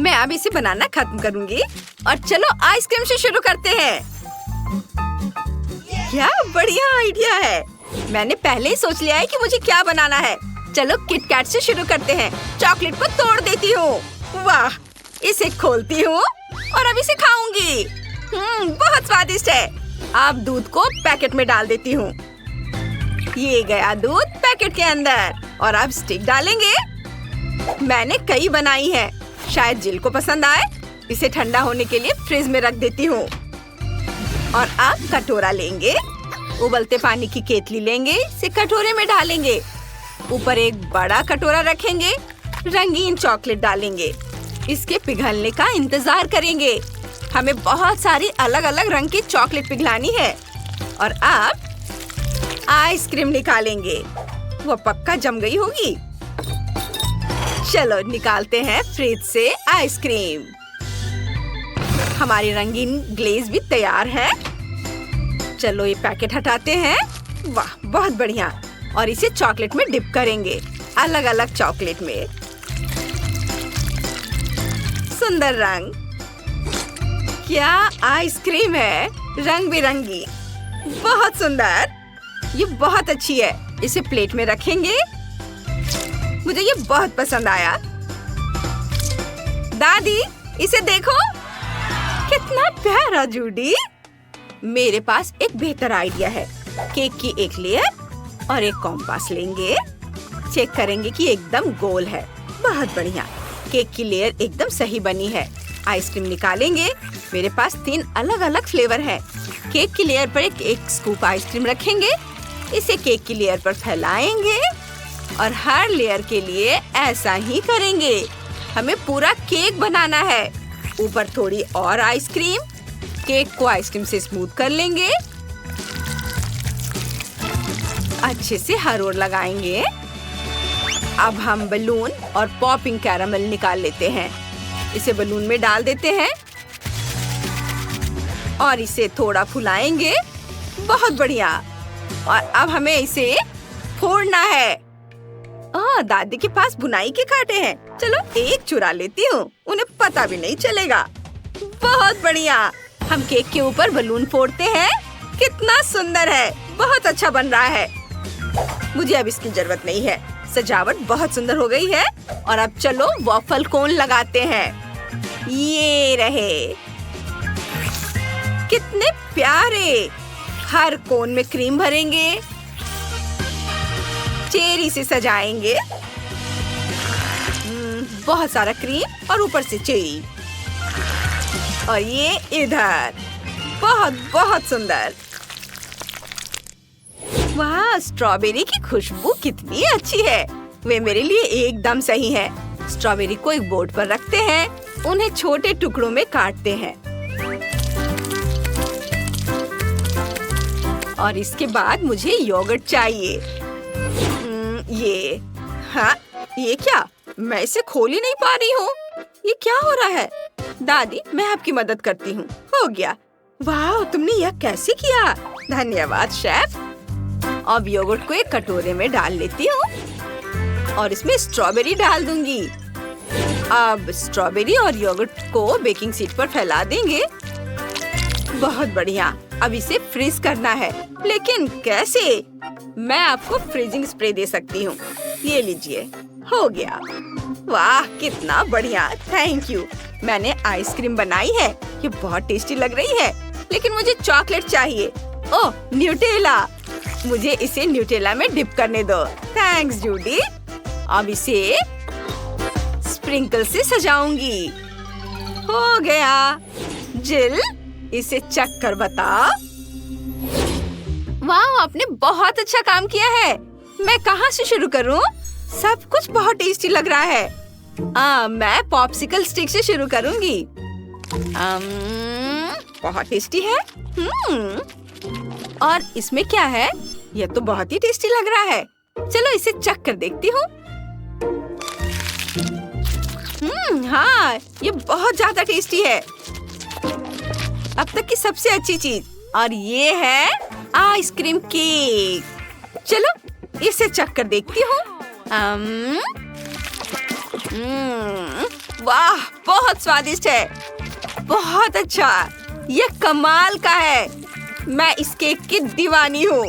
मैं अब इसे बनाना खत्म करूंगी और चलो आइसक्रीम से शुरू करते हैं। क्या बढ़िया आइडिया है। मैंने पहले ही सोच लिया है कि मुझे क्या बनाना है। चलो किटकैट से शुरू करते हैं। चॉकलेट को तोड़ देती हूँ। वाह, इसे खोलती हूँ और अब इसे खाऊंगी। बहुत स्वादिष्ट है। अब दूध को पैकेट में डाल देती हूँ। ये गया दूध पैकेट के अंदर और अब स्टिक डालेंगे। मैंने कई बनाई है, शायद जिल को पसंद आए। इसे ठंडा होने के लिए फ्रिज में रख देती हूँ। और अब कटोरा लेंगे, उबलते पानी की केतली लेंगे, इसे कटोरे में डालेंगे। ऊपर एक बड़ा कटोरा रखेंगे, रंगीन चॉकलेट डालेंगे। इसके पिघलने का इंतजार करेंगे। हमें बहुत सारी अलग अलग रंग की चॉकलेट पिघलानी है। और अब आइसक्रीम निकालेंगे। वो पक्का जम गई होगी। चलो निकालते हैं फ्रिज से आइसक्रीम। हमारी रंगीन ग्लेज भी तैयार है। चलो ये पैकेट हटाते हैं। वाह, बहुत बढ़िया। और इसे चॉकलेट में डिप करेंगे, अलग अलग चॉकलेट में। सुंदर रंग। क्या आइसक्रीम है, रंग बिरंगी, बहुत सुंदर। ये बहुत अच्छी है। इसे प्लेट में रखेंगे। मुझे ये बहुत पसंद आया। दादी, इसे देखो, कितना प्यारा जूडी। मेरे पास एक बेहतर आइडिया है। केक की एक लेयर और एक कॉम्पास लेंगे। चेक करेंगे कि एकदम गोल है। बहुत बढ़िया, केक की लेयर एकदम सही बनी है। आइसक्रीम निकालेंगे। मेरे पास 3 अलग अलग फ्लेवर है। केक की लेयर पर एक स्कूप आइसक्रीम रखेंगे। इसे केक की लेयर पर फैलाएंगे और हर लेयर के लिए ऐसा ही करेंगे। हमें पूरा केक बनाना है। ऊपर थोड़ी और आइसक्रीम। केक को आइसक्रीम से स्मूथ कर लेंगे। अच्छे से हर ओर लगाएंगे। अब हम बलून और पॉपिंग कैरामल निकाल लेते हैं। इसे बलून में डाल देते हैं और इसे थोड़ा फुलाएंगे। बहुत बढ़िया। और अब हमें इसे फोड़ना है। दादी के पास बुनाई के कांटे हैं। चलो एक चुरा लेती हूँ, उन्हें पता भी नहीं चलेगा। बहुत बढ़िया। हम केक के ऊपर बलून फोड़ते हैं। कितना सुंदर है, बहुत अच्छा बन रहा है। मुझे अब इसकी जरूरत नहीं है। सजावट बहुत सुंदर हो गई है। और अब चलो वॉफल कोन लगाते हैं। ये रहे, कितने प्यारे। हर कोन में क्रीम भरेंगे, चेरी से सजाएंगे। बहुत सारा क्रीम और ऊपर से चेरी। और ये इधर, बहुत बहुत सुंदर। वाह, स्ट्रॉबेरी की खुशबू कितनी अच्छी है। वे मेरे लिए एकदम सही है। स्ट्रॉबेरी को एक बोर्ड पर रखते हैं। उन्हें छोटे टुकड़ों में काटते हैं। और इसके बाद मुझे योगर्ट चाहिए। ये क्या? मैं इसे खोल ही नहीं पा रही हूँ। ये क्या हो रहा है? दादी, मैं आपकी मदद करती हूँ। हो गया। वाह, तुमने यह कैसे किया? धन्यवाद शेफ। अब योगर्ट को एक कटोरे में डाल लेती हूँ और इसमें स्ट्रॉबेरी डाल दूंगी। अब स्ट्रॉबेरी और योगर्ट को बेकिंग शीट पर फैला देंगे। बहुत बढ़िया। अब इसे फ्रीज करना है, लेकिन कैसे? मैं आपको फ्रीजिंग स्प्रे दे सकती हूँ। ये लीजिए, हो गया। वाह, कितना बढ़िया, थैंक यू। मैंने आइसक्रीम बनाई है। ये बहुत टेस्टी लग रही है, लेकिन मुझे चॉकलेट चाहिए। Oh, Nutella. मुझे इसे न्यूटेला में डिप करने दो। Thanks Judy. अब इसे स्प्रिंकल से सजाऊंगी। हो गया। जिल, इसे चख कर बता। वाह, आपने बहुत अच्छा काम किया है। मैं कहाँ से शुरू करूँ? सब कुछ बहुत टेस्टी लग रहा है। मैं पॉप्सिकल स्टिक से शुरू करूँगी। बहुत टेस्टी है। और इसमें क्या है? यह तो बहुत ही टेस्टी लग रहा है। चलो इसे चख कर देखती हूँ। हाँ, ये बहुत ज्यादा टेस्टी है। अब तक की सबसे अच्छी चीज। और ये है आइसक्रीम केक। चलो इसे चख कर देखती हूँ। वाह, बहुत स्वादिष्ट है। बहुत अच्छा, ये कमाल का है। मैं इस केक की दीवानी हूँ।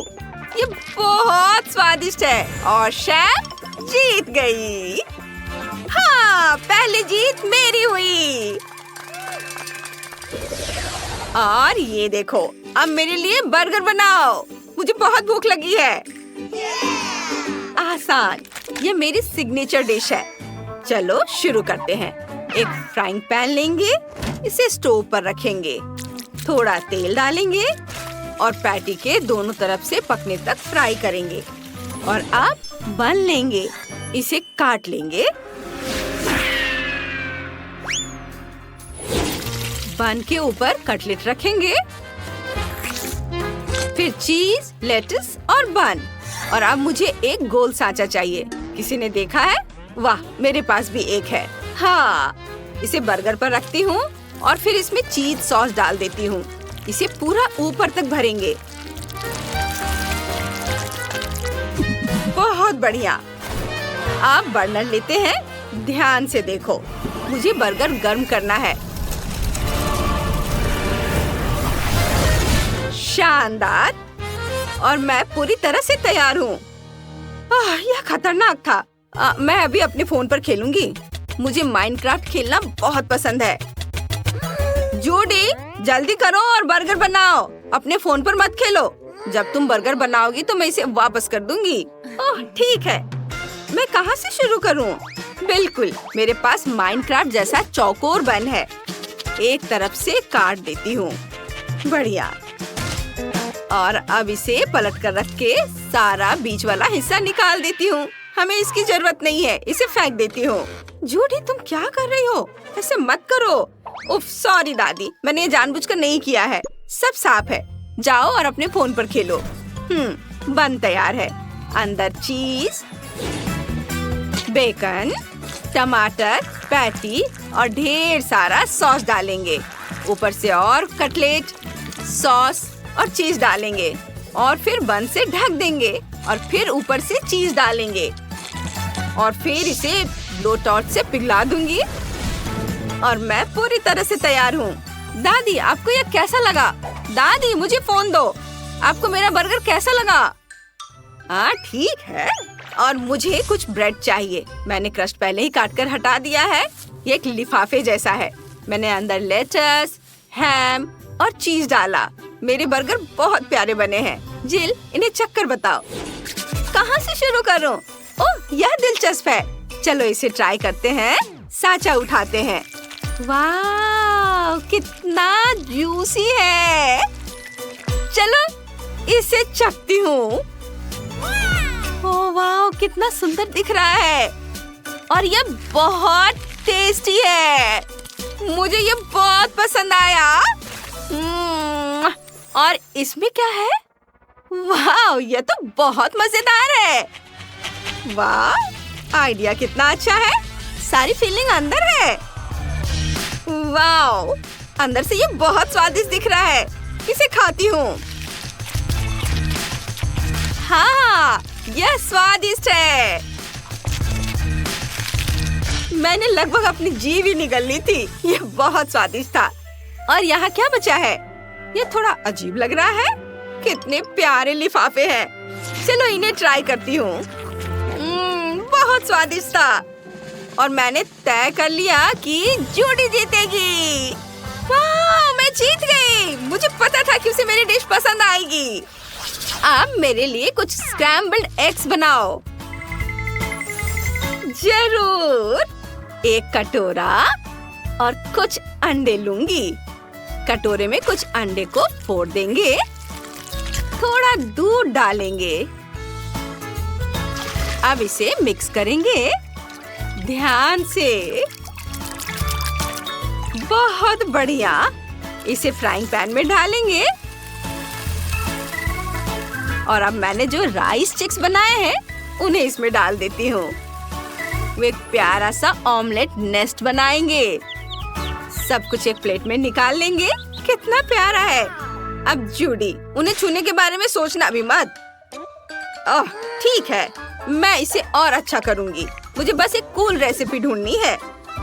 ये बहुत स्वादिष्ट है और शेफ जीत गई। हाँ, पहली जीत मेरी हुई। और ये देखो, अब मेरे लिए बर्गर बनाओ। मुझे बहुत भूख लगी है। आसान, ये मेरी सिग्नेचर डिश है। चलो शुरू करते हैं। एक फ्राइंग पैन लेंगे, इसे स्टोव पर रखेंगे, थोड़ा तेल डालेंगे और पैटी के दोनों तरफ से पकने तक फ्राई करेंगे। और अब बन लेंगे, इसे काट लेंगे। बन के ऊपर कटलेट रखेंगे, फिर चीज, लेटस और बन। और अब मुझे एक गोल सांचा चाहिए। किसी ने देखा है? वाह, मेरे पास भी एक है। हाँ, इसे बर्गर पर रखती हूँ और फिर इसमें चीज सॉस डाल देती हूँ। इसे पूरा ऊपर तक भरेंगे। बहुत बढ़िया। आप बर्नर लेते हैं, ध्यान से देखो। मुझे बर्गर गर्म करना है। शानदार, और मैं पूरी तरह से तैयार हूँ। यह खतरनाक था। मैं अभी अपने फोन पर खेलूंगी। मुझे माइनक्राफ्ट खेलना बहुत पसंद है। जूडी, जल्दी करो और बर्गर बनाओ। अपने फोन पर मत खेलो। जब तुम बर्गर बनाओगी तो मैं इसे वापस कर दूंगी। ओह, ठीक है। मैं कहाँ से शुरू करूँ? बिल्कुल, मेरे पास माइनक्राफ्ट जैसा चौकोर बन है। एक तरफ से काट देती हूँ। बढ़िया। और अब इसे पलट कर रख के सारा बीच वाला हिस्सा निकाल देती हूँ। हमें इसकी जरूरत नहीं है, इसे फेंक देती हूँ। जूडी, तुम क्या कर रही हो? ऐसे मत करो। उफ, सॉरी दादी, मैंने जानबूझकर नहीं किया है। सब साफ है। जाओ और अपने फोन पर खेलो। बन तैयार है। अंदर चीज, बेकन, टमाटर, पैटी और ढेर सारा सॉस डालेंगे। ऊपर से और कटलेट, सॉस और चीज डालेंगे और फिर बन से ढक देंगे और फिर ऊपर से चीज डालेंगे और फिर इसे ब्लो टॉर्च से पिघला दूंगी। और मैं पूरी तरह से तैयार हूँ। दादी, आपको यह कैसा लगा? दादी, मुझे फोन दो। आपको मेरा बर्गर कैसा लगा? हाँ, ठीक है। और मुझे कुछ ब्रेड चाहिए। मैंने क्रस्ट पहले ही काट कर हटा दिया है। ये एक लिफाफे जैसा है। मैंने अंदर लेटस, हैम और चीज डाला। मेरे बर्गर बहुत प्यारे बने हैं। जिल, इन्हें चक्कर बताओ। कहाँ से शुरू करूं? ओह, यह दिलचस्प है। चलो इसे ट्राई करते हैं। सांचा उठाते हैं। वाह, कितना जूसी है। चलो इसे चखती हूँ। ओह वाह, कितना सुंदर दिख रहा है और यह बहुत टेस्टी है। मुझे ये बहुत पसंद आया। और इसमें क्या है? वाह, ये तो बहुत मजेदार है। वाह, आइडिया कितना अच्छा है। सारी फीलिंग अंदर है। वाह, अंदर से ये बहुत स्वादिष्ट दिख रहा है। इसे खाती हूँ। हाँ, यह स्वादिष्ट है। मैंने लगभग अपनी जीभ ही निगल ली थी। यह बहुत स्वादिष्ट था। और यहाँ क्या बचा है? ये थोड़ा अजीब लग रहा है। कितने प्यारे लिफाफे हैं। चलो इन्हें ट्राई करती हूँ। बहुत स्वादिष्ट था और मैंने तय कर लिया कि जूडी जीतेगी। वाह, मैं जीत गई। मुझे पता था कि उसे मेरी डिश पसंद आएगी। अब मेरे लिए कुछ स्क्रैम्बल्ड एग्स बनाओ। जरूर। एक कटोरा और कुछ अंडे लूंगी। कटोरे में कुछ अंडे को फोड़ देंगे, थोड़ा दूध डालेंगे। अब इसे मिक्स करेंगे ध्यान से। बहुत बढ़िया। इसे फ्राइंग पैन में डालेंगे और अब मैंने जो राइस चिक्स बनाए हैं उन्हें इसमें डाल देती हूँ। वो एक प्यारा सा ऑमलेट नेस्ट बनाएंगे। सब कुछ एक प्लेट में निकाल लेंगे। कितना प्यारा है। अब जूडी, उन्हें छूने के बारे में सोचना भी मत। ओह, ठीक है, मैं इसे और अच्छा करूँगी। मुझे बस एक कूल रेसिपी ढूंढनी है।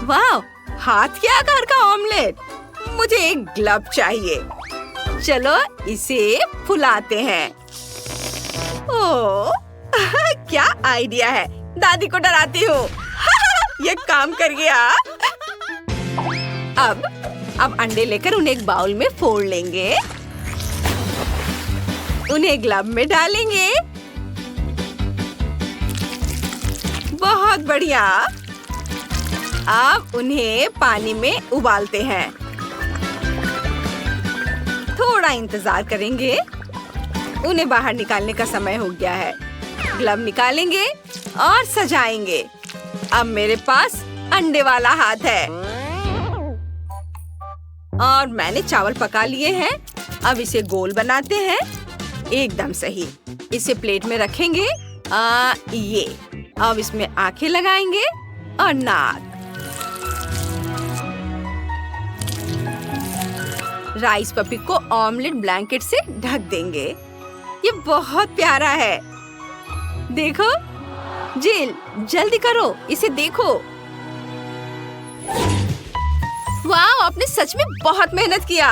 वाह, हाथ के आकार का ऑमलेट। मुझे एक ग्लव चाहिए। चलो इसे फुलाते हैं। ओह क्या आइडिया है। दादी को डराती हूँ। ये काम कर गया। अब अंडे लेकर उन्हें एक बाउल में फोड़ लेंगे। उन्हें ग्लव में डालेंगे। बहुत बढ़िया। अब उन्हें पानी में उबालते हैं। थोड़ा इंतजार करेंगे। उन्हें बाहर निकालने का समय हो गया है। ग्लव निकालेंगे और सजाएंगे। अब मेरे पास अंडे वाला हाथ है और मैंने चावल पका लिए हैं। अब इसे गोल बनाते हैं। एकदम सही। इसे प्लेट में रखेंगे। ये अब इसमें आंखें लगाएंगे और नाक। राइस पपी को ऑमलेट ब्लैंकेट से ढक देंगे। ये बहुत प्यारा है। देखो जिल, जल्दी करो, इसे देखो। वाह, आपने सच में बहुत मेहनत किया।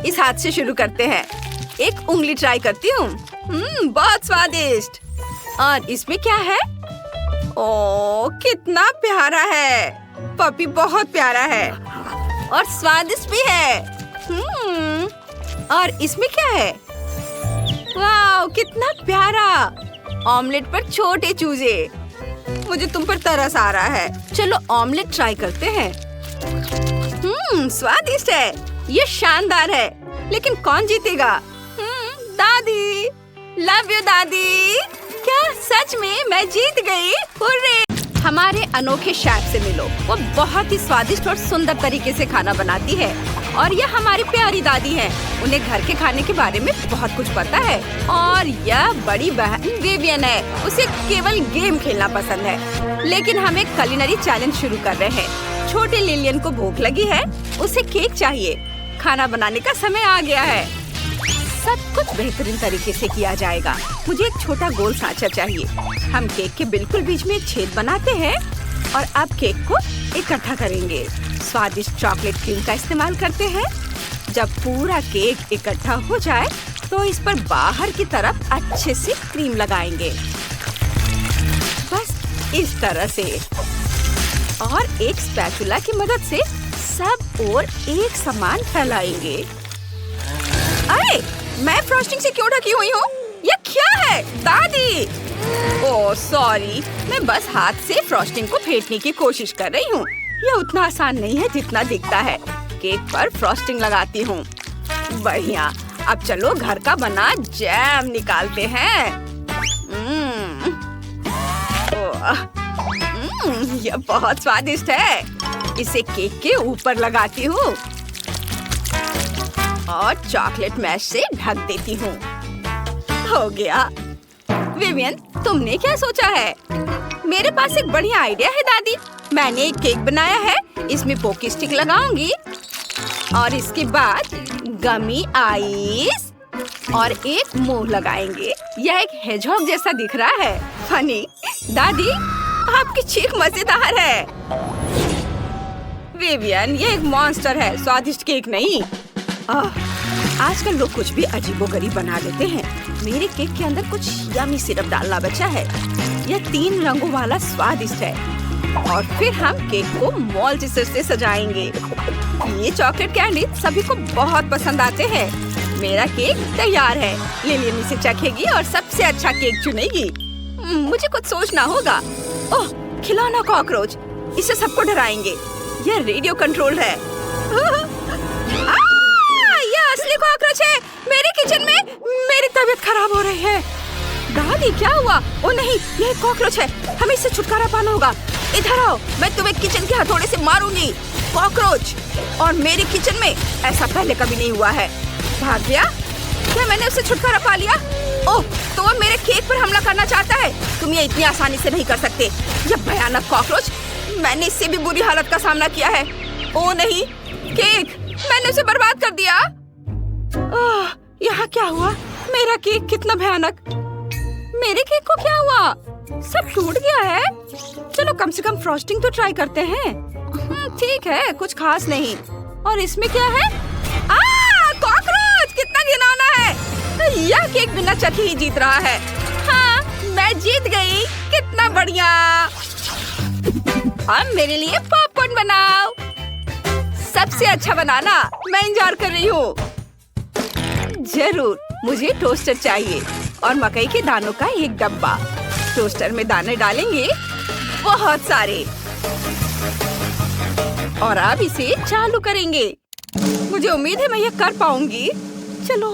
इस हाथ से शुरू करते हैं। एक उंगली ट्राई करती हूँ। बहुत स्वादिष्ट। और इसमें क्या है? ओह कितना प्यारा है। पपी बहुत प्यारा है और स्वादिष्ट भी है। और इसमें क्या है? वाह कितना प्यारा। ऑमलेट पर छोटे चूजे। मुझे तुम पर तरस आ रहा है। चलो ऑमलेट ट्राई करते हैं। स्वादिष्ट है। ये शानदार है। लेकिन कौन जीतेगा? दादी। लव यू दादी। क्या सच में मैं जीत गई? हुर्रे! हमारे अनोखे शेफ से मिलो। वो बहुत ही स्वादिष्ट और सुंदर तरीके से खाना बनाती है और यह हमारी प्यारी दादी है। उन्हें घर के खाने के बारे में बहुत कुछ पता है। और यह बड़ी बहन विवियन है। उसे केवल गेम खेलना पसंद है। लेकिन हम एक कुलिनरी चैलेंज शुरू कर रहे हैं। छोटे लिलियन को भूख लगी है। उसे केक चाहिए। खाना बनाने का समय आ गया है। सब कुछ बेहतरीन तरीके से किया जाएगा। मुझे एक छोटा गोल सांचा चाहिए। हम केक के बिल्कुल बीच में एक छेद बनाते हैं और अब केक को इकट्ठा करेंगे। स्वादिष्ट चॉकलेट क्रीम का इस्तेमाल करते हैं। जब पूरा केक इकट्ठा हो जाए तो इस पर बाहर की तरफ अच्छे से क्रीम लगाएंगे। बस इस तरह से। और एक स्पैचुला की मदद से सब ओर एक समान फैलाएंगे। अरे मैं फ्रॉस्टिंग से क्यों ढकी हुई हूँ? ये क्या है दादी? ओह सॉरी, मैं बस हाथ से फ्रॉस्टिंग को फेंटने की कोशिश कर रही हूँ। यह उतना आसान नहीं है जितना दिखता है। केक पर फ्रॉस्टिंग लगाती हूँ। बढ़िया। अब चलो घर का बना जैम निकालते हैं। यह बहुत स्वादिष्ट है। इसे केक के ऊपर लगाती हूँ और चॉकलेट मैश से ढक देती हूँ। हो गया। विवियन, तुमने क्या सोचा है? मेरे पास एक बढ़िया आइडिया है दादी। मैंने एक केक बनाया है। इसमें पोकी स्टिक लगाऊंगी और इसके बाद गमी आइस और एक मुंह लगाएंगे। यह एक हेजहॉग जैसा दिख रहा है। फनी। दादी, आपकी चीख मजेदार है। विवियन, ये एक मॉन्स्टर है, स्वादिष्ट केक नहीं। आजकल लोग कुछ भी अजीबोगरीब बना देते हैं। मेरे केक के अंदर कुछ यमी सिरप डालना बचा है। यह 3 रंगों वाला स्वादिष्ट है। और फिर हम केक को मोल्ड से सजाएंगे। ये चॉकलेट कैंडी सभी को बहुत पसंद आते हैं। मेरा केक तैयार है। लिलियन इसे चखेगी और सबसे अच्छा केक चुनेगी। मुझे कुछ सोचना होगा। ओह, खिलौना कॉकरोच। इसे सबको डराएंगे। यह रेडियो कंट्रोल है। यह असली कॉकरोच है। मेरे किचन में। मेरी तबीयत खराब हो रही है। दादी, क्या हुआ? ओ नहीं, यह कॉकरोच है। हमें इससे छुटकारा पाना होगा। इधर आओ, मैं तुम्हें किचन के हथौड़े से मारूंगी। कॉकरोच और मेरे किचन में ऐसा पहले कभी नहीं हुआ है। भाग गया? क्या मैंने उससे छुटकारा पा लिया? ओह, तो वो मेरे केक पर हमला करना चाहता है। तुम ये इतनी आसानी से नहीं कर सकते। यह भयानक कॉकरोच। मैंने इससे भी बुरी हालत का सामना किया है। ओ नहीं, केक, मैंने उसे बर्बाद कर दिया। ओह, यहाँ क्या हुआ? मेरा केक कितना भयानक। मेरे केक को क्या हुआ? सब टूट गया है। चलो कम से कम फ्रॉस्टिंग तो ट्राई करते हैं। ठीक है, कुछ खास नहीं। और इसमें क्या है? कॉकरोच! कितना घिनौना है। यह केक बिना चखे ही जीत रहा है। हाँ, मैं जीत गई। कितना बढ़िया। अब मेरे लिए पॉपकॉर्न बनाओ। सबसे अच्छा बनाना। मैं इंतजार कर रही हूँ। जरूर, मुझे टोस्टर चाहिए और मकई के दानों का एक डब्बा। टोस्टर में दाने डालेंगे बहुत सारे और अब इसे चालू करेंगे। मुझे उम्मीद है मैं ये कर पाऊंगी। चलो,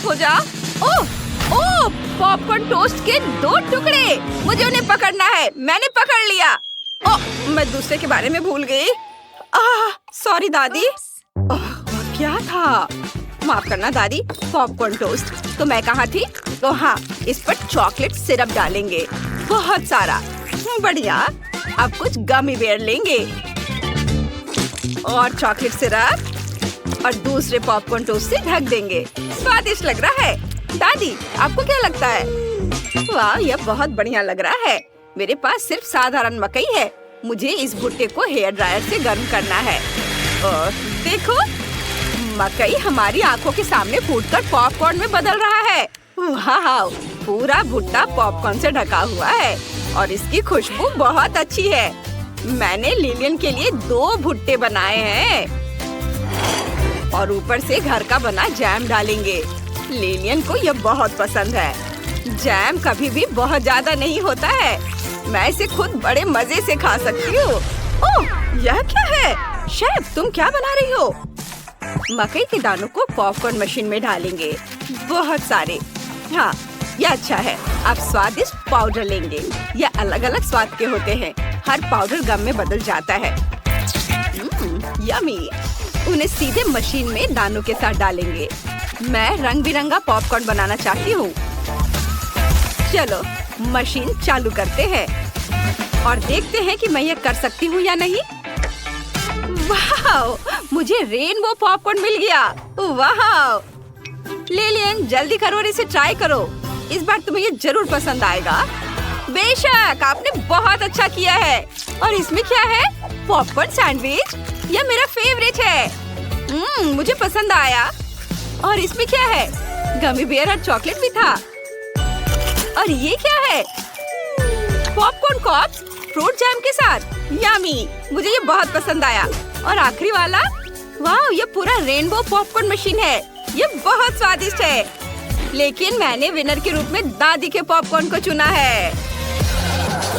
हो जा। ओह, पॉपकॉर्न टोस्ट के 2 टुकड़े। मुझे उन्हें पकड़ना है। मैंने पकड़ लिया। मैं दूसरे के बारे में भूल गई। सॉरी दादी। क्या था? माफ करना दादी। Popcorn toast. तो मैं कहाँ थी? तो हाँ, इस पर चॉकलेट सिरप डालेंगे बहुत सारा। बढ़िया। अब कुछ गमी बेयर लेंगे और चॉकलेट सिरप और दूसरे पॉपकॉर्न टोस्ट से ढक देंगे। स्वादिष्ट लग रहा है। दादी, आपको क्या लगता है? वाह, यह बहुत बढ़िया लग रहा है। मेरे पास सिर्फ साधारण मकई है। मुझे इस भुट्टे को हेयर ड्रायर से गर्म करना है। और देखो, मकई हमारी आंखों के सामने फूटकर पॉपकॉर्न में बदल रहा है। वाह, पूरा भुट्टा पॉपकॉर्न से ढका हुआ है और इसकी खुशबू बहुत अच्छी है। मैंने लिलियन के लिए 2 भुट्टे बनाए हैं और ऊपर से घर का बना जैम डालेंगे। लिलियन को यह बहुत पसंद है। जैम कभी भी बहुत ज्यादा नहीं होता है। मैं इसे खुद बड़े मजे से खा सकती हूँ। ओह, यह क्या है? शेफ, तुम क्या बना रही हो? मकई के दानों को पॉपकॉर्न मशीन में डालेंगे बहुत सारे। हाँ, यह अच्छा है। अब स्वादिष्ट पाउडर लेंगे। यह अलग अलग स्वाद के होते हैं। हर पाउडर गम में बदल जाता है। यम्मी। उन्हें सीधे मशीन में दानों के साथ डालेंगे। मैं रंग बिरंगा पॉपकॉर्न बनाना चाहती हूँ। चलो, मशीन चालू करते हैं और देखते हैं कि मैं ये कर सकती हूँ या नहीं। वाह, मुझे रेनबो पॉपकॉर्न मिल गया। वाह, लिलियन, जल्दी करो और इसे ट्राई करो। इस बार तुम्हें ये जरूर पसंद आएगा। बेशक, आपने बहुत अच्छा किया है। और इसमें क्या है? Popcorn sandwich. यह मेरा फेवरेट है। मुझे पसंद आया। और इसमें क्या है? गमी बेयर और चॉकलेट भी था। और ये क्या है? पॉपकॉर्न कॉर्प्स फ्रूट जैम के साथ। यम्मी, मुझे ये बहुत पसंद आया। और आखिरी वाला, वाह, ये पूरा रेनबो पॉपकॉर्न मशीन है। ये बहुत स्वादिष्ट है। लेकिन मैंने विनर के रूप में दादी के पॉपकॉर्न को चुना है।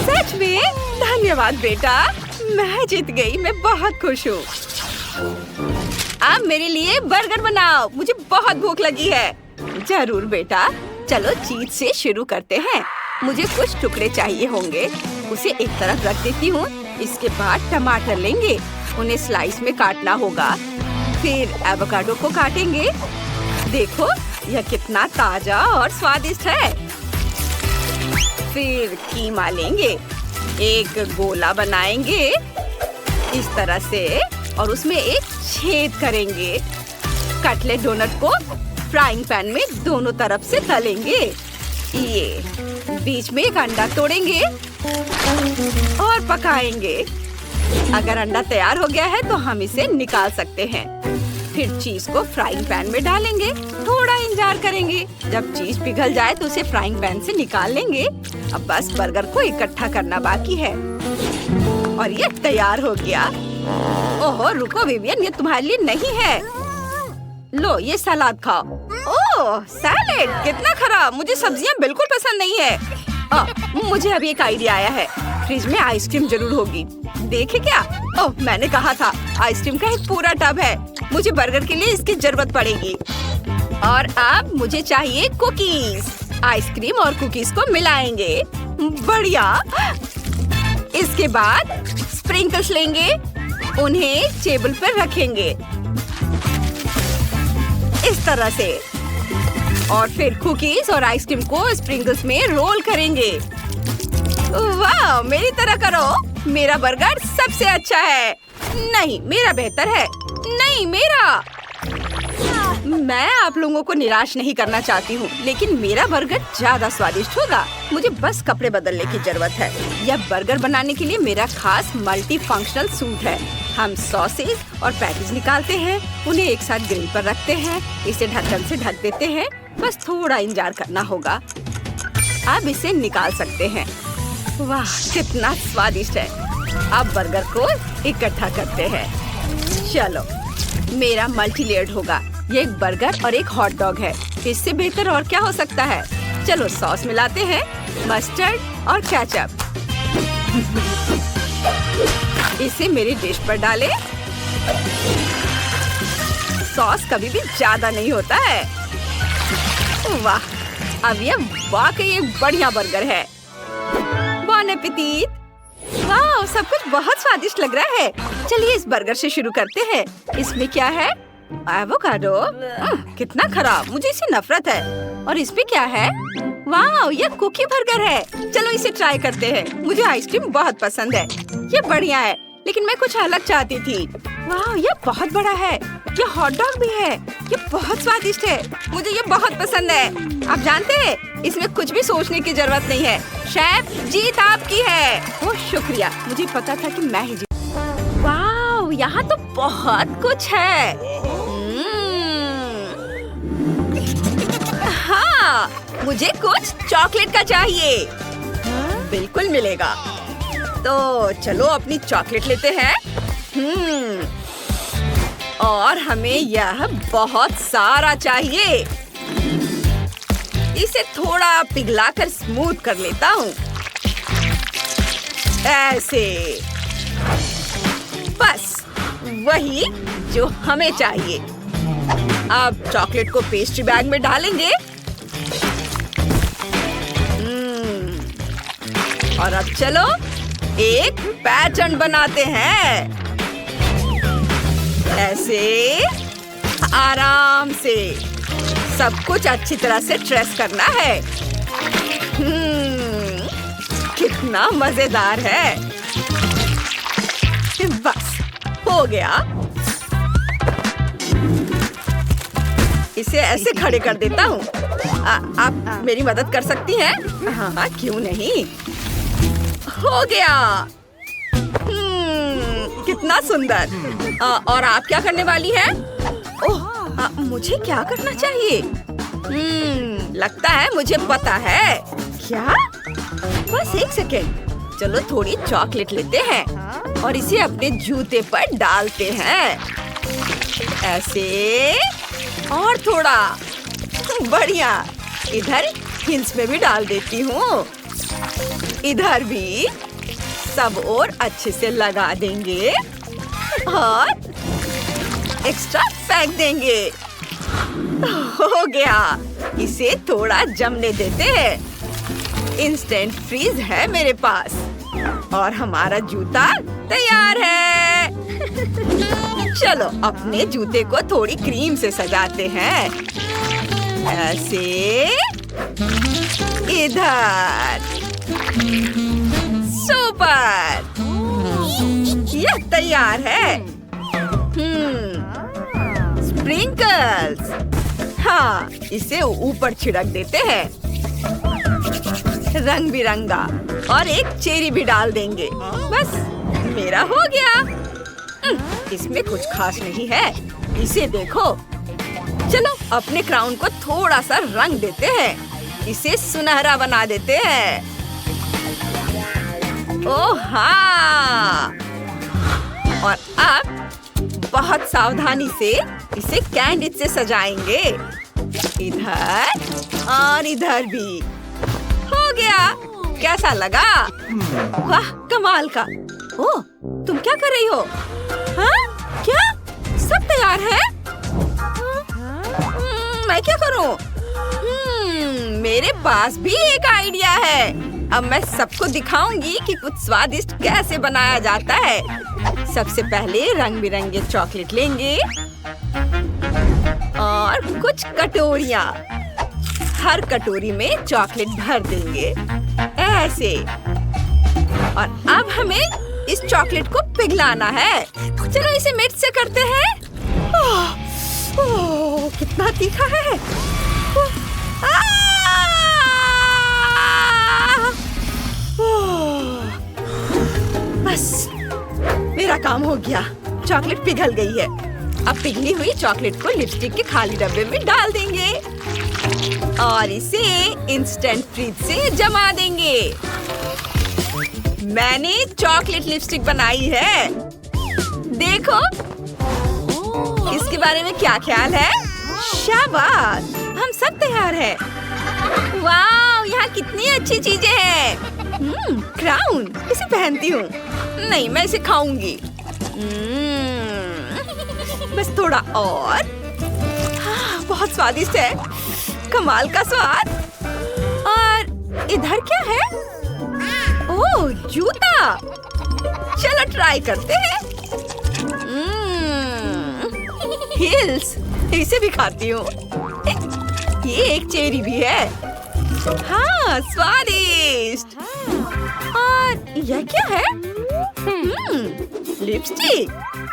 सच में? धन्यवाद बेटा, मैं जीत गई। मैं बहुत खुश हूँ। अब मेरे लिए बर्गर बनाओ। मुझे बहुत भूख लगी है। जरूर बेटा, चलो चीज से शुरू करते हैं। मुझे कुछ टुकड़े चाहिए होंगे। उसे एक तरफ रख देती हूँ। इसके बाद टमाटर लेंगे। उन्हें स्लाइस में काटना होगा। फिर एवोकाडो को काटेंगे। देखो, यह कितना ताजा और स्वादिष्ट है। फिर कीमा लेंगे। एक गोला बनाएंगे इस तरह से और उसमें एक छेद करेंगे। कटलेट डोनट को फ्राइंग पैन में दोनों तरफ से तलेंगे। ये बीच में एक अंडा तोड़ेंगे और पकाएंगे। अगर अंडा तैयार हो गया है तो हम इसे निकाल सकते हैं। फिर चीज को फ्राइंग पैन में डालेंगे। थोड़ा इंतजार करेंगे। जब चीज पिघल जाए तो उसे फ्राइंग पैन से निकाल लेंगे। अब बस बर्गर को इकट्ठा करना बाकी है और ये तैयार हो गया। ओहो, रुको विवियन, ये तुम्हारे लिए नहीं है। लो, ये सलाद खाओ। ओह, सैलेड, कितना खराब। मुझे सब्जियां बिल्कुल पसंद नहीं है। मुझे अभी एक आइडिया आया है। फ्रिज में आइसक्रीम जरूर होगी। देखे क्या? ओह, मैंने कहा था। आइसक्रीम का एक पूरा टब है। मुझे बर्गर के लिए इसकी जरूरत पड़ेगी। और अब मुझे चाहिए कुकीज। आइसक्रीम और कुकीज को मिलाएंगे। बढ़िया। इसके बाद स्प्रिंकल्स लेंगे। उन्हें टेबल पर रखेंगे इस तरह से और फिर कुकीज और आइसक्रीम को स्प्रिंकल्स में रोल करेंगे। वाह, मेरी तरह करो। मेरा बर्गर सबसे अच्छा है। नहीं, मेरा बेहतर है। नहीं, मेरा। मैं आप लोगों को निराश नहीं करना चाहती हूँ, लेकिन मेरा बर्गर ज्यादा स्वादिष्ट होगा। मुझे बस कपड़े बदलने की जरूरत है। यह बर्गर बनाने के लिए मेरा खास मल्टी फंक्शनल सूट है। हम सॉसेज और पैटीज निकालते हैं, उन्हें एक साथ ग्रिल पर रखते हैं, इसे ढक्कन से ढक देते हैं। बस थोड़ा इंतजार करना होगा। अब इसे निकाल सकते हैं। वाह, कितना स्वादिष्ट है। अब बर्गर को इकट्ठा करते हैं। चलो, मेरा मल्टी लेयर्ड होगा। ये एक बर्गर और एक हॉट डॉग है। इससे बेहतर और क्या हो सकता है। चलो सॉस मिलाते हैं, मस्टर्ड और केचप। इसे मेरी डिश पर डालें। सॉस कभी भी ज्यादा नहीं होता है। वाह, अब ये वाकई एक बढ़िया बर्गर है। बॉन एपेटीट। वाह, सब कुछ बहुत स्वादिष्ट लग रहा है। चलिए इस बर्गर से शुरू करते हैं। इसमें क्या है? एवोकाडो। कितना खराब, मुझे इससे नफरत है। और इसमें क्या है? वाह, ये कुकी बर्गर है। चलो इसे ट्राई करते हैं। मुझे आइसक्रीम बहुत पसंद है। ये बढ़िया है, लेकिन मैं कुछ अलग चाहती थी। वाह, ये बहुत बड़ा है। ये हॉट डॉग भी है। ये बहुत स्वादिष्ट है। मुझे ये बहुत पसंद है। आप जानते हैं, इसमें कुछ भी सोचने की जरूरत नहीं है। शेफ, जीत आपकी है। ओह शुक्रिया, मुझे पता था कि मैं ही जीत। वाह, यहाँ तो बहुत कुछ है। हाँ, मुझे कुछ चॉकलेट का चाहिए। बिल्कुल मिलेगा। तो चलो अपनी चॉकलेट लेते हैं। और हमें यह बहुत सारा चाहिए। इसे थोड़ा पिघलाकर स्मूथ कर लेता हूँ। ऐसे। बस वही जो हमें चाहिए। अब चॉकलेट को पेस्ट्री बैग में डालेंगे। और अब चलो एक पैटर्न बनाते हैं। ऐसे आराम से सब कुछ अच्छी तरह से ट्रेस करना है। कितना मजेदार है। बस हो गया। इसे ऐसे खड़े कर देता हूँ। आप मेरी मदद कर सकती हैं? हाँ, क्यों नहीं। हो गया। कितना सुंदर। और आप क्या करने वाली हैं? ओह, मुझे क्या करना चाहिए? लगता है मुझे पता है। क्या? बस एक सेकेंड। चलो थोड़ी चॉकलेट लेते हैं और इसे अपने जूते पर डालते हैं। ऐसे। और थोड़ा। बढ़िया। इधर हिल्स में भी डाल देती हूँ। इधर भी। सब और अच्छे से लगा देंगे और एक्स्ट्रा फेंक देंगे। हो गया। इसे थोड़ा जमने देते हैं। इंस्टेंट फ्रीज है मेरे पास और हमारा जूता तैयार है। चलो अपने जूते को थोड़ी क्रीम से सजाते हैं। ऐसे। इधर। सुपर। यह तैयार है। स्प्रिंकल्स। हाँ, इसे ऊपर छिड़क देते हैं। रंग बिरंगा। और एक चेरी भी डाल देंगे। बस मेरा हो गया। इसमें कुछ खास नहीं है। इसे देखो। चलो अपने क्राउन को थोड़ा सा रंग देते हैं। इसे सुनहरा बना देते हैं। ओह हाँ। और अब बहुत सावधानी से इसे कैंडिड से सजाएंगे। इधर और इधर भी। हो गया। कैसा लगा? वाह, कमाल का। ओह, तुम क्या कर रही हो? हाँ? क्या? सब तैयार है? मैं क्या करूं? मेरे पास भी एक आइडिया है। अब मैं सबको दिखाऊंगी कि कुछ स्वादिष्ट कैसे बनाया जाता है। सबसे पहले रंग बिरंगे चॉकलेट लेंगे और कुछ कटोरियाँ। हर कटोरी में चॉकलेट भर देंगे। ऐसे। और अब हमें इस चॉकलेट को पिघलाना है। चलो इसे मिक्स से करते हैं। कितना तीखा है। आ! बस मेरा काम हो गया। चॉकलेट पिघल गई है। अब पिघली हुई चॉकलेट को लिपस्टिक के खाली डब्बे में डाल देंगे और इसे इंस्टेंट फ्रीज से जमा देंगे। मैंने चॉकलेट लिपस्टिक बनाई है। देखो, इसके बारे में क्या ख्याल है? शाबाश, हम सब तैयार हैं। वाह, यहाँ कितनी अच्छी चीजें हैं। क्राउन, इसे पहनती हूँ। नहीं, मैं इसे खाऊंगी। बस थोड़ा और। बहुत स्वादिष्ट है, कमाल का स्वाद। और इधर क्या है? ओह, जूता। चलो ट्राई करते हैं। हिल्स, इसे भी खाती हूँ। ये एक चेरी भी है। हाँ, स्वादिष्ट। और यह क्या है? लिपस्टिक।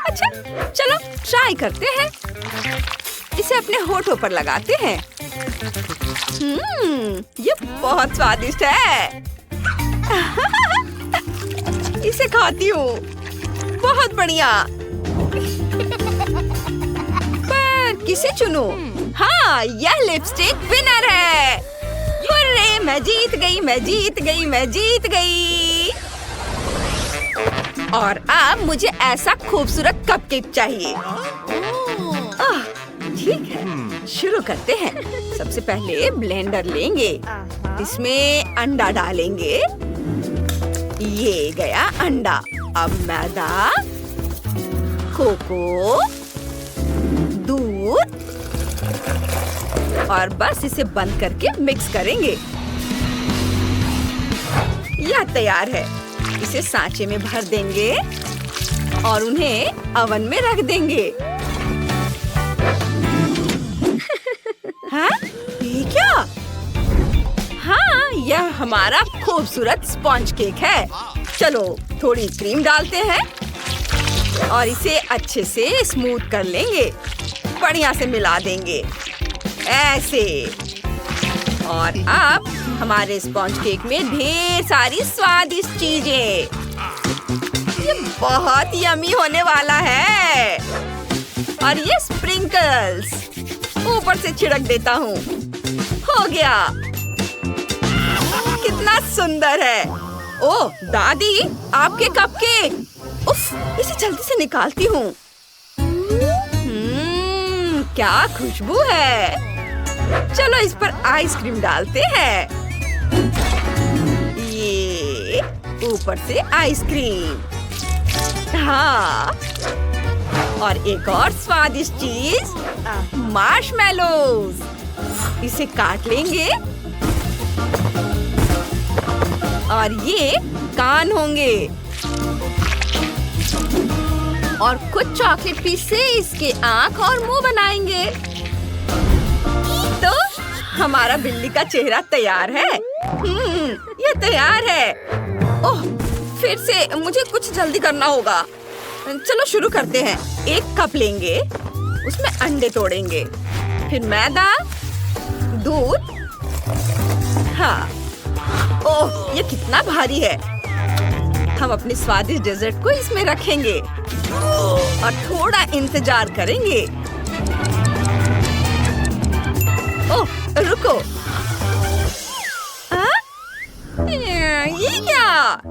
अच्छा, चलो ट्राई करते हैं। इसे अपने होठों पर लगाते हैं। ये बहुत स्वादिष्ट है। इसे खाती हूँ। बहुत बढ़िया। पर किसे चुनूं? हाँ, यह लिपस्टिक विनर है। हुर्रे, मैं जीत गई, मैं जीत गई, मैं जीत गई। और अब मुझे ऐसा खूबसूरत कपकेक चाहिए। ठीक है, शुरू करते हैं। सबसे पहले ब्लेंडर लेंगे। इसमें अंडा डालेंगे। ये गया अंडा। अब मैदा, कोको, दूध और बस इसे बंद करके मिक्स करेंगे। यह तैयार है। इसे सांचे में भर देंगे और उन्हें ओवन में रख देंगे। हाँ? ये क्या? हाँ, यह हमारा खूबसूरत स्पॉन्ज केक है। चलो थोड़ी क्रीम डालते हैं और इसे अच्छे से स्मूथ कर लेंगे। बढ़िया से मिला देंगे ऐसे। और अब हमारे स्पॉन्ज केक में ढेर सारी स्वादिष्ट चीजें। ये बहुत यम्मी होने वाला है। और ये स्प्रिंकल्स ऊपर से छिड़क देता हूँ। हो गया। कितना सुंदर है। ओह दादी, आपके कपकेक। उफ, इसे जल्दी से निकालती हूँ। क्या खुशबू है। चलो इस पर आइसक्रीम डालते हैं। ये ऊपर से आइसक्रीम। हाँ, और एक और स्वादिष्ट चीज, मार्शमेलोज। इसे काट लेंगे और ये कान होंगे। और कुछ चॉकलेट पीस से इसके आँख और मुंह बनाएंगे। तो हमारा बिल्ली का चेहरा तैयार है। ये तैयार है। ओह, फिर से मुझे कुछ जल्दी करना होगा। चलो शुरू करते हैं। एक कप लेंगे, उसमें अंडे तोड़ेंगे, फिर मैदा, दूध। हाँ, ओह, ये कितना भारी है। हम अपने स्वादिष्ट डेजर्ट को इसमें रखेंगे और थोड़ा इंतजार करेंगे। ओह, रुको। ये क्या?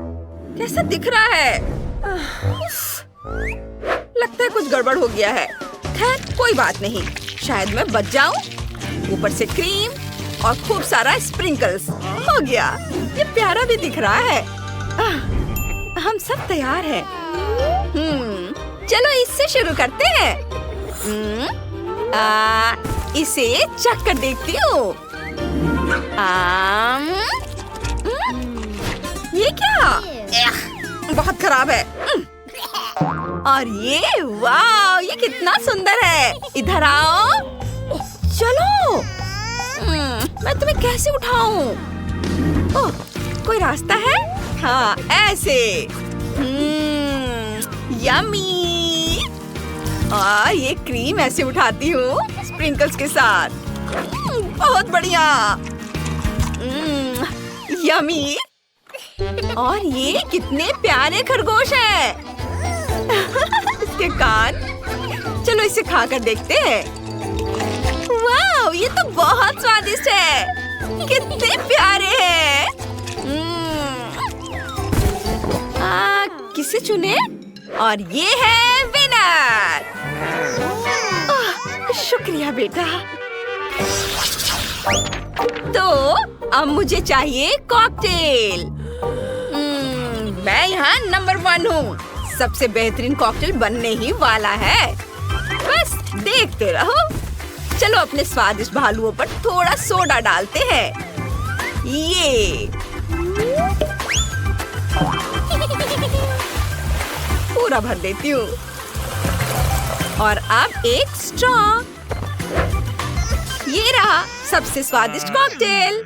कैसा दिख रहा है? लगता है कुछ गड़बड़ हो गया है। खैर कोई बात नहीं, शायद मैं बच जाऊं। ऊपर से क्रीम और खूब सारा स्प्रिंकल्स। हो गया। ये प्यारा भी दिख रहा है। हम सब तैयार हैं। चलो इससे शुरू करते हैं। इसे चख कर देखती हूँ। ये क्या? बहुत खराब है। और ये, वाह, ये कितना सुंदर है। इधर आओ। चलो, मैं तुम्हें कैसे उठाऊं? ओह, कोई रास्ता है? हाँ, ऐसे। यम्मी। और ये क्रीम ऐसे उठाती हूँ। स्प्रिंकल्स के साथ। बहुत बढ़िया। यमी। और ये कितने प्यारे खरगोश हैं। इसके कान। चलो इसे खाकर देखते हैं। वाह, ये तो बहुत स्वादिष्ट है। कितने प्यारे हैं। किसे चुने? और ये है विनर। शुक्रिया बेटा। तो अब मुझे चाहिए कॉकटेल। मैं यहाँ नंबर 1 हूँ। सबसे बेहतरीन कॉकटेल बनने ही वाला है। बस देखते रहो। चलो अपने स्वादिष्ट भालुओं पर थोड़ा सोडा डालते हैं। ये पूरा भर देती हूँ। और अब एक स्ट्रॉ। ये रहा सबसे स्वादिष्ट कॉकटेल।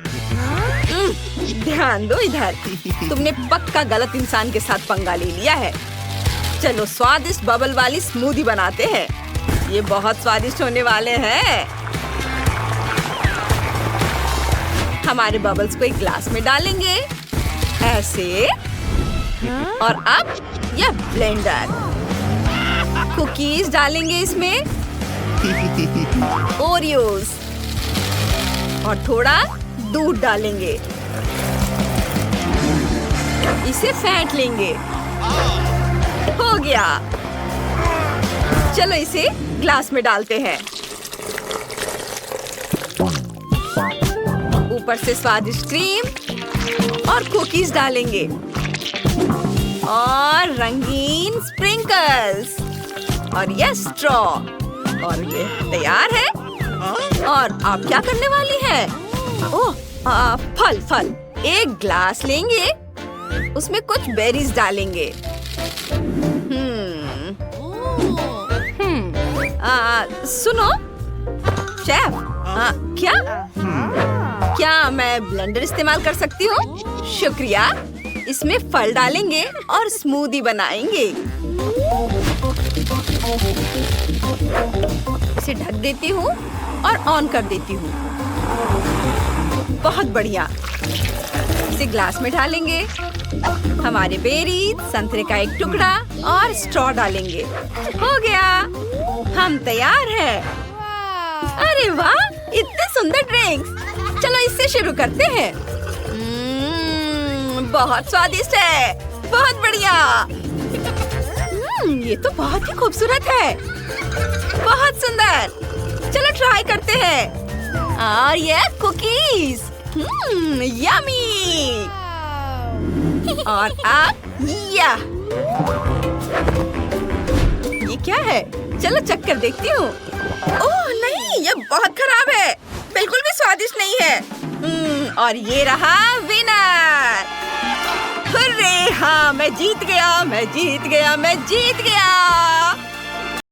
ध्यान दो इधर। तुमने पक्का गलत इंसान के साथ पंगा ले लिया है। चलो स्वादिष्ट बबल वाली स्मूदी बनाते हैं। ये बहुत स्वादिष्ट होने वाले हैं। हमारे बबल्स को एक ग्लास में डालेंगे, ऐसे। और अब यह ब्लेंडर। कुकीज डालेंगे इसमें, ओरियोज, और थोड़ा दूध डालेंगे। इसे फेंट लेंगे। हो गया। चलो इसे ग्लास में डालते हैं। ऊपर से स्वादिष्ट क्रीम और कुकीज डालेंगे और रंगीन स्प्रिंकल्स और यह स्ट्रॉ। और ये तैयार है। और आप क्या करने वाली है? ओह, फल। एक ग्लास लेंगे, उसमें कुछ बेरीज डालेंगे। सुनो शेफ, क्या मैं ब्लेंडर इस्तेमाल कर सकती हूँ? शुक्रिया। इसमें फल डालेंगे और स्मूदी बनाएंगे। इसे ढक देती हूँ और ऑन कर देती हूँ। बहुत बढ़िया। इसे ग्लास में डालेंगे। हमारे बेरी, संतरे का एक टुकड़ा और स्ट्रॉ डालेंगे। हो गया, हम तैयार हैं। अरे वाह, इतने सुंदर ड्रिंक्स। चलो इससे शुरू करते हैं। बहुत स्वादिष्ट है। बहुत बढ़िया। ये तो बहुत ही खूबसूरत है। बहुत सुंदर। चलो ट्राई करते हैं। और ये कुकीज। यम्मी। और अब ये क्या है? चलो चख कर देखती हूँ। ओह नहीं, ये बहुत खराब है। बिल्कुल भी स्वादिष्ट नहीं है। और ये रहा विनर। हुर्रे, हाँ, मैं जीत गया।